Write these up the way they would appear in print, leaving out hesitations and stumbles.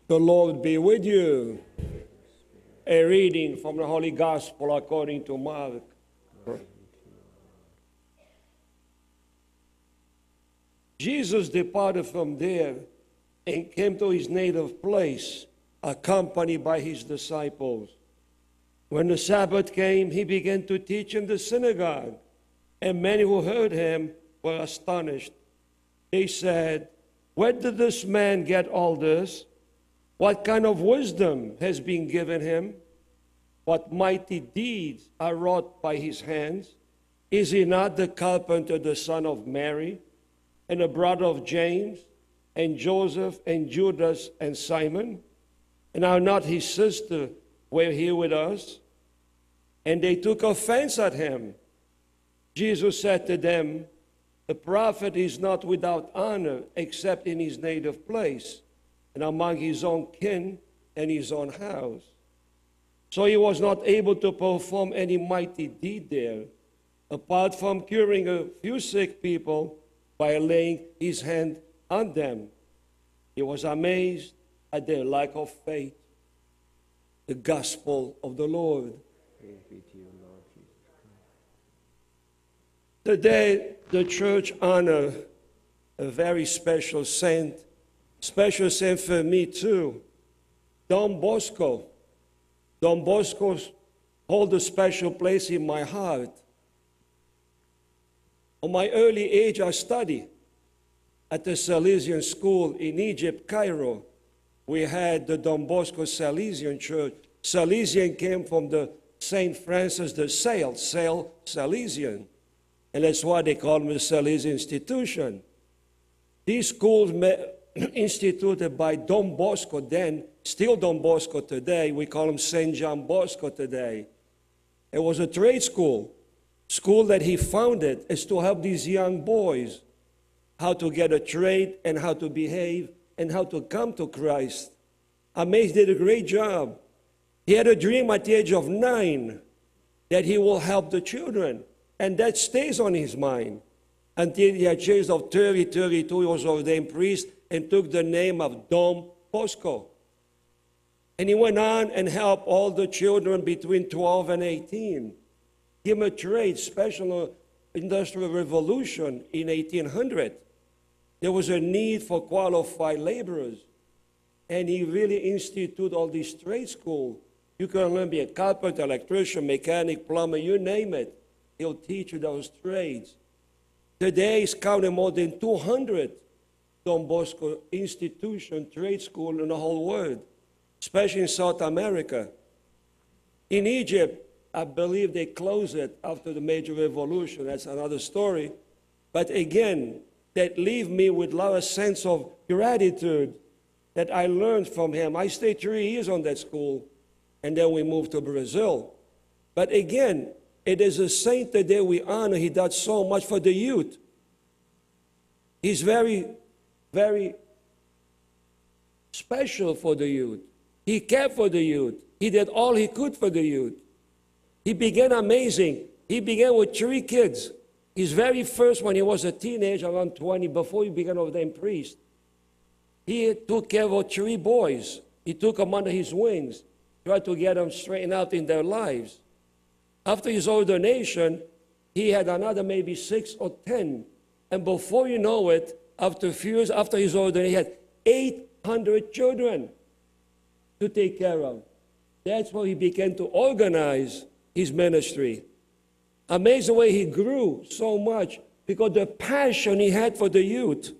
The Lord be with you. A reading from the Holy Gospel according to Mark. Jesus departed from there and came to his native place, accompanied by his disciples. When the Sabbath came, he began to teach in the synagogue, and many who heard him were astonished. They said, "Where did this man get all this? What kind of wisdom has been given him? What mighty deeds are wrought by his hands? Is he not the carpenter, the son of Mary, and the brother of James, and Joseph, and Judas, and Simon? And are not his sister were here with us?" And they took offense at him. Jesus said to them, "A prophet is not without honor except in his native place, and among his own kin and his own house." So he was not able to perform any mighty deed there, apart from curing a few sick people by laying his hand on them. He was amazed at their lack of faith. The Gospel of the Lord. Praise be to you, Lord Jesus Christ. Today, the church honors a very special saint for me too, Don Bosco. Don Bosco holds a special place in my heart. On my early age, I studied at the Salesian school in Egypt, Cairo. We had the Don Bosco Salesian Church. Salesian came from the St. Francis de Sales, Salesian. And that's why they call them the Salesian institution. These schools instituted by Don Bosco then, still Don Bosco today, we call him St. John Bosco today. It was a trade school that he founded is to help these young boys how to get a trade and how to behave and how to come to Christ. Amazed did a great job. He had a dream at the age of 9 that he will help the children, and that stays on his mind until he had changed of 32, he was ordained priest and took the name of Don Bosco. And he went on and helped all the children between 12 and 18. Give them a trade, special industrial revolution in 1800. There was a need for qualified laborers. And he really instituted all these trade schools. You can learn to be a carpenter, electrician, mechanic, plumber, you name it. He'll teach you those trades. Today he's counting more than 200 Don Bosco institution, trade school in the whole world, especially in South America. In Egypt, I believe they closed it after the major revolution. That's another story. But again, that leave me with a lot of sense of gratitude that I learned from him. I stayed 3 years on that school, and then we moved to Brazil. But again, it is a saint today we honor. He does so much for the youth. He's very, very special for the youth. He cared for the youth. He did all he could for the youth. He began amazing. He began with 3 kids. His very first, when he was a teenager, around 20, before he began ordained priest, he took care of 3 boys. He took them under his wings, tried to get them straightened out in their lives. After his ordination, he had another maybe 6 or 10. And before you know it, after a few years after his ordination, he had 800 children to take care of. That's where he began to organize his ministry. Amazing way he grew so much because the passion he had for the youth,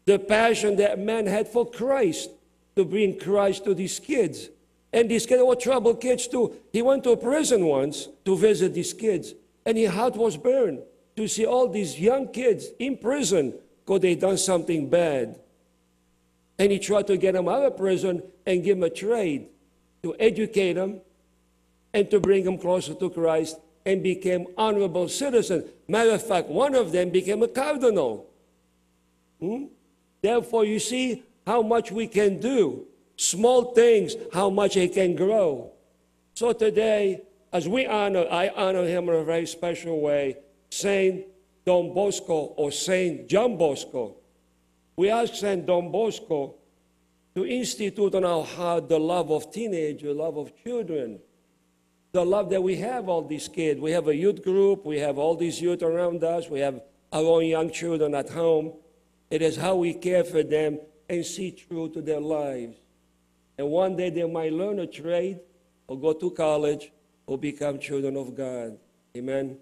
the passion that man had for Christ, to bring Christ to these kids. And these kids were troubled kids too. He went to a prison once to visit these kids, and his heart was burned to see all these young kids in prison because they done something bad. And he tried to get them out of prison and give them a trade to educate them and to bring them closer to Christ, and became honorable citizens. Matter of fact, one of them became a cardinal. Therefore, you see how much we can do. Small things, how much it can grow. So today, as I honor him in a very special way, Saint Don Bosco or Saint John Bosco. We ask Saint Don Bosco to institute on our heart the love of teenagers, love of children, the love that we have all these kids. We have a youth group. We have all these youth around us. We have our own young children at home. It is how we care for them and see through to their lives. And one day they might learn a trade or go to college or become children of God. Amen.